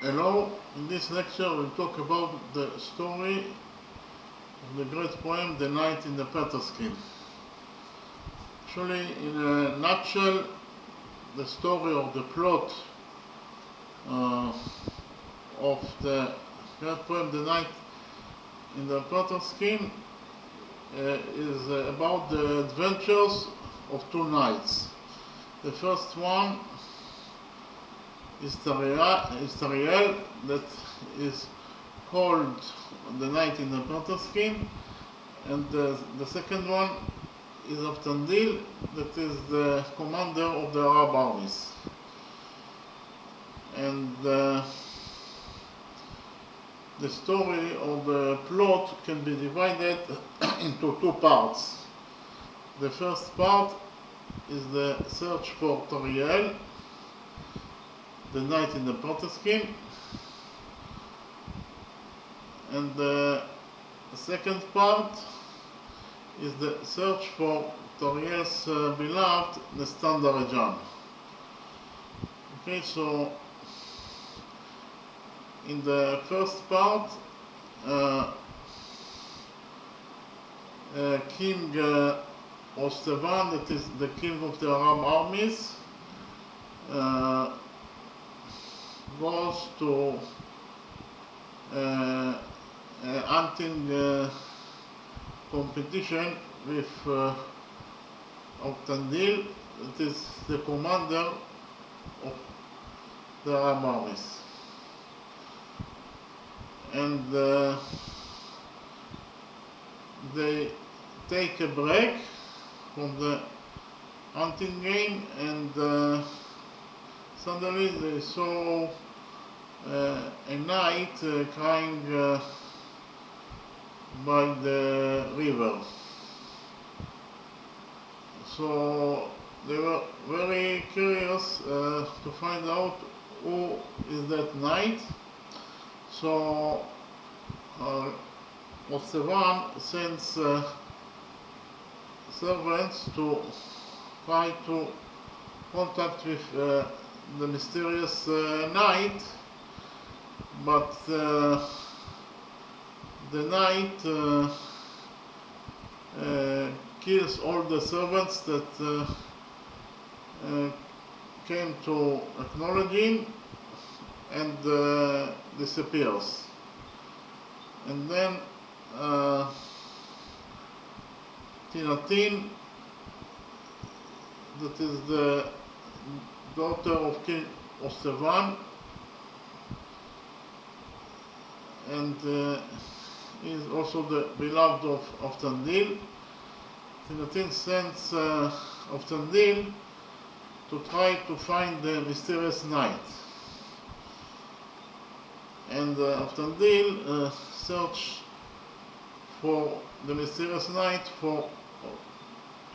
Hello, in this lecture we'll talk about the story of the great poem The Night in the Panther Skin. Actually, in a nutshell, the story or the plot of the great poem The Night in the Panther Skin is about the adventures of two knights. The first one is Tariel, that is called the Knight in the Panther Skin, and the second one is Aftandil, that is the commander of the Arab armies. And the story or the plot can be divided into two parts. The first part is the search for Tariel, the Knight in the Panther Skin, and the second part is the search for Tariel's beloved, the Standard John. Okay, so in the first part, King Ostevan, that is the king of the Arab armies, goes to hunting competition with Aftandil, that is the commander of the Arab armies. And they take a break from the hunting game, and suddenly they saw a knight crying by the river. So they were very curious to find out who is that knight. So Ostevan sends servants to try to contact with the mysterious knight, but the knight kills all the servants that came to acknowledge him, and disappears. And then Tinatin, that is the daughter of King Ostevan, and is also the beloved of Aftandil. Tinatin sends Aftandil to try to find the mysterious knight. And Aftandil searched for the mysterious knight for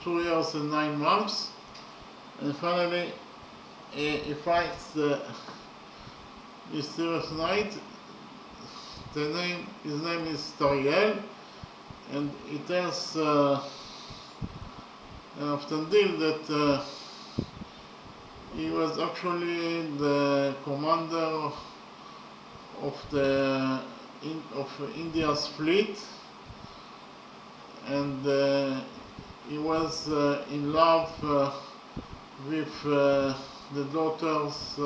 2 years and 9 months, and finally he finds the mysterious knight. His name is Tariel, and he tells Aftandil that he was actually the commander of India's fleet, and he was in love with the daughters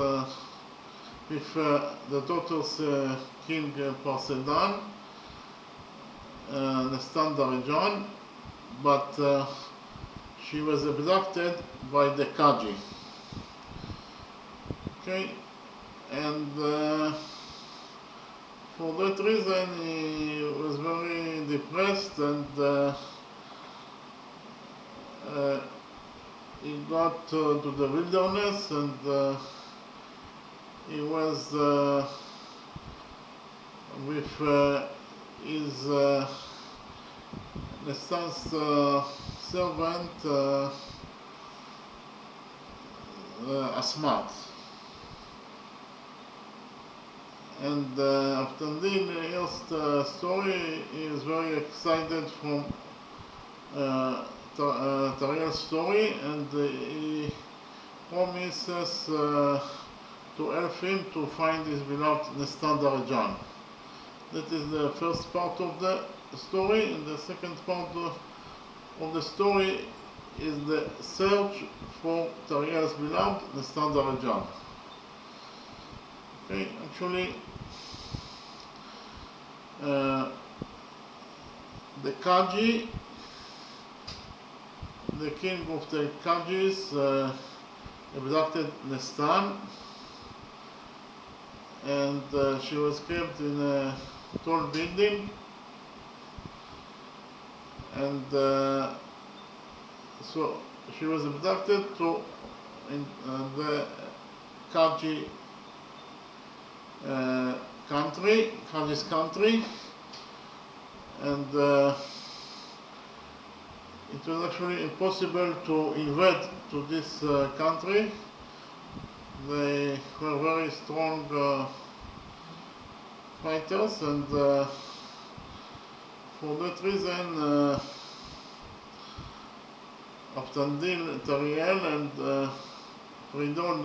King Parsedan, the Standard John, but she was abducted by the Kaji. Okay, and for that reason he was very depressed, and he got to the wilderness, and he was with his Nestan's servant Asmat. And Aftandil hears the story. He is very excited from Tariel's story, and he promises to help him to find his beloved Nestandarajan. That is the first part of the story, and the second part of the story is the search for Tariel's beloved Nestandarajan. Okay, actually, the Kaji, the king of the Kajis, abducted Nestan, and she was kept in a tall building, and so she was abducted to the Kaji Kaji's country, and it was actually impossible to invade to this country. They were very strong fighters, and for that reason Aftandil Tariel and Fridon,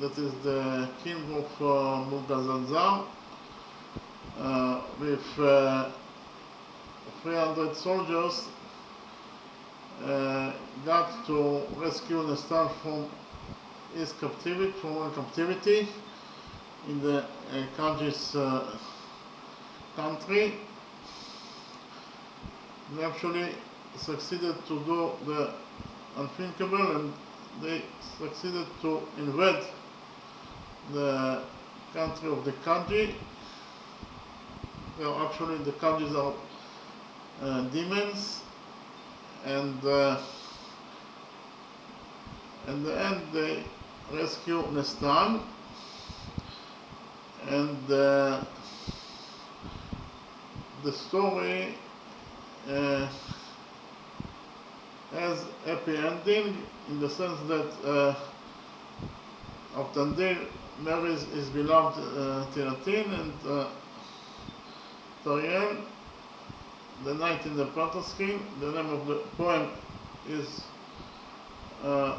that is the king of Mugazanzar, with 300 soldiers, got to rescue Nestan from his captivity in the Kaji's country. They actually succeeded to do the unthinkable, and they succeeded to invade the country of the Kaji. Well, actually, the Kajis are demons, and in the end they rescue Nestan, and the story has happy ending, in the sense that Aftandil marries his beloved Tiratin, and Tariel, the Knight in the Panther Skin. The name of the poem is the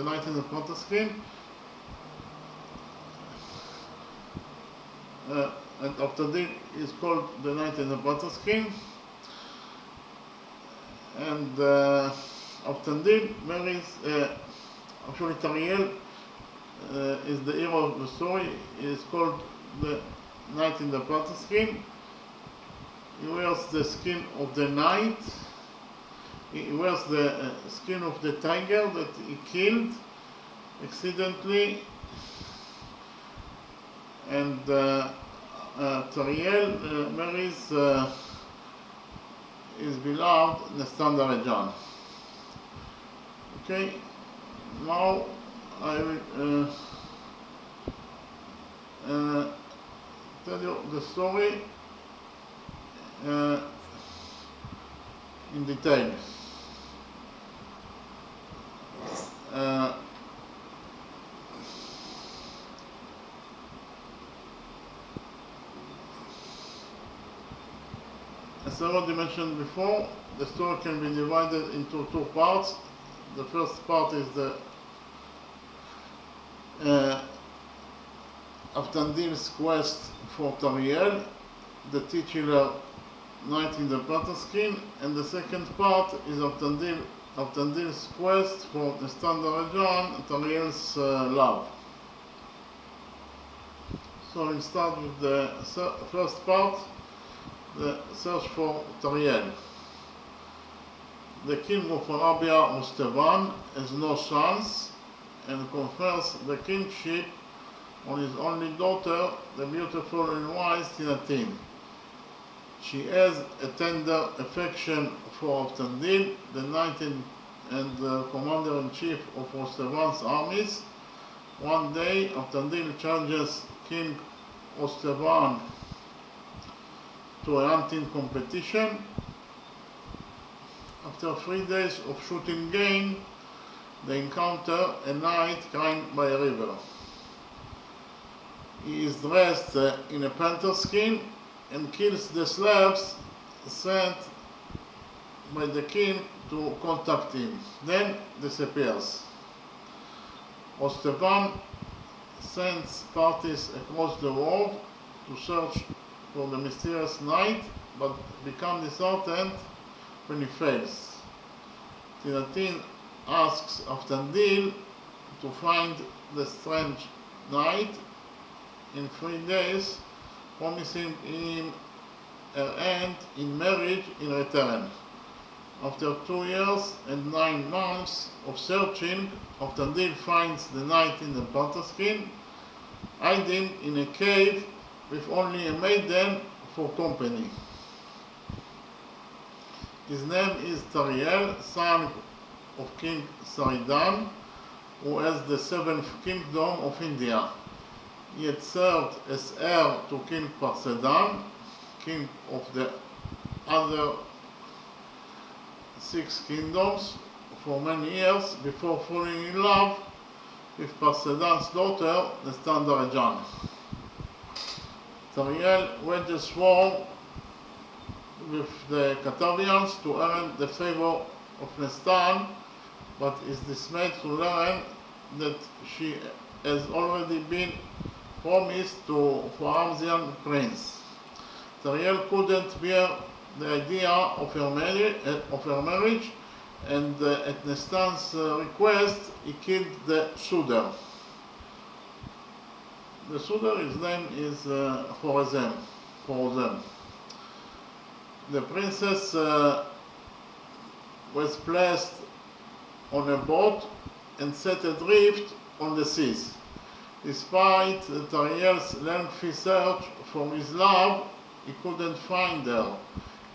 Knight in the Panther Skin. And Aftandil is called the Knight in the Panther Skin, and Aftandil marries, actually Tariel is the hero of the story. He is called the Knight in the Panther Skin. He wears the skin of the knight. He wears the skin of the tiger that he killed accidentally, and Tariel marries his beloved Nestandarajan. Okay, now I will tell you the story in detail. As I already mentioned before, the story can be divided into two parts. The first part is the Aftandil's quest for Tariel, the titular Knight in the Panther Skin, and the second part is Aftandil's quest for Nestandarajan, Tariel's love. So we'll start with the first part, the search for Tariel. The king of Arabia, Mustavan, has no sons and confers the kingship on his only daughter, the beautiful and wise Tinatin. She has a tender affection for Aftandil, the knight and commander-in-chief of Mustavan's armies. One day, Aftandil challenges King Mustavan to a hunting competition. After 3 days of shooting game, they encounter a knight crying by a river. He is dressed in a panther skin and kills the slaves sent by the king to contact him, then disappears. Ostevan sends parties across the world to search for the mysterious knight, but become disheartened when he fails. Tinatin asks Aftandil to find the strange knight in 3 days, promising him her hand in marriage in return. After 2 years and 9 months of searching, Aftandil finds the knight in the panther skin, hiding in a cave with only a maiden for company. His name is Tariel, son of King Saridan, who has the 7th kingdom of India. He had served as heir to King Parsedan, king of the other 6 kingdoms, for many years before falling in love with Parsedan's daughter, Nestandarajan. Tariel wages war with the Katavians to earn the favor of Nestan, but is dismayed to learn that she has already been promised to Pharamzian prince. Tariel couldn't bear the idea of her marriage, and at Nestan's request, he killed the suitor. The suitor, his name is Khorezem. The princess was placed on a boat and set adrift on the seas. Despite Tariel's lengthy search for his love, he couldn't find her.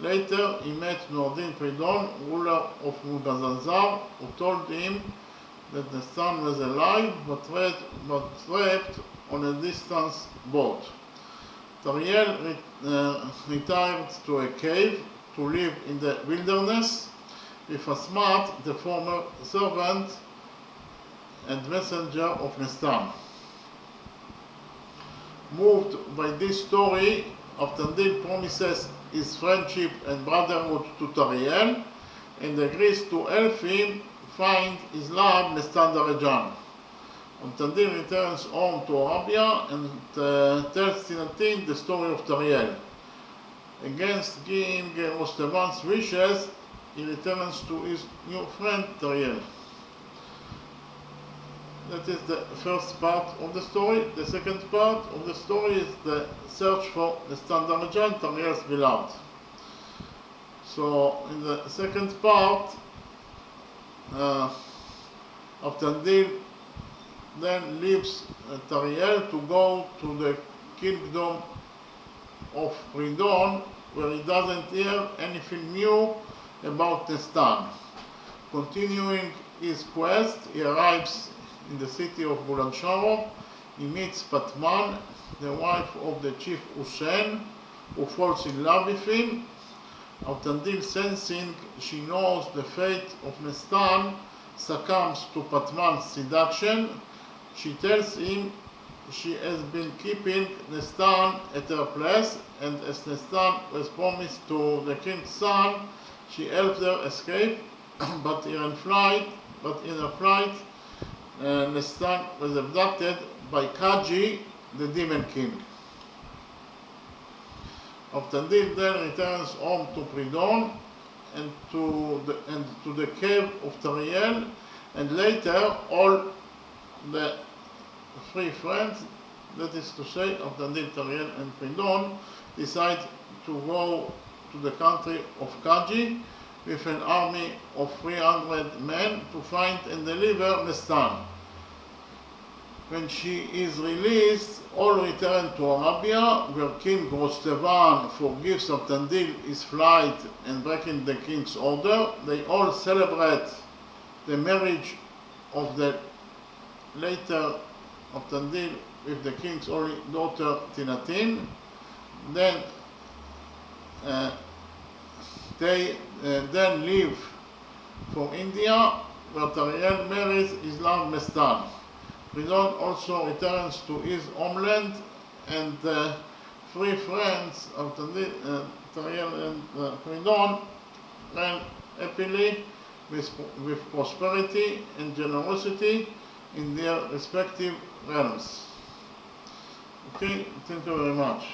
Later, he met Nordin Pridon, ruler of Mugazanzar, who told him that the son was alive but trapped on a distant boat. Tariel retired to a cave to live in the wilderness with Asmat, the former servant and messenger of Nestan. Moved by this story, Aftandil promises his friendship and brotherhood to Tariel and agrees to help him find his love, Nestandarajan. Aftandil returns home to Arabia and tells Tinatin the story of Tariel. Against King Ostevan's wishes, he returns to his new friend Tariel. That is the first part of the story. The second part of the story is the search for Nestandarajan, Tariel's beloved. So, in the second part, Aftandil then leaves Tariel to go to the kingdom of Pridon, where he doesn't hear anything new about Nestan. Continuing his quest, he arrives in the city of Bulandshahar. He meets Patman, the wife of the chief Hussein, who falls in love with him. Aftandil, sensing she knows the fate of Nestan, succumbs to Patman's seduction. She tells him she has been keeping Nestan at her place, and as Nestan was promised to the king's son, she helped her escape, but in her flight, Nestan was abducted by Kaji, the demon king. Aftandil then returns home to Pridon and to the cave of Tariel, and later all the 3 friends, that is to say Aftandil, Tariel and Pridon, decide to go to the country of Kaji with an army of 300 men to find and deliver Nestan. When she is released, all return to Arabia, where King Rostevan forgives Aftandil his flight and breaking the king's order. They all celebrate the marriage of the later Aftandil with the king's only daughter Tinatin. Then they then leave for India, where Tariel marries his love Nestan. Pridon also returns to his homeland, and 3 friends of Tariel and Pridon then happily with prosperity and generosity in their respective realms. Okay, thank you very much.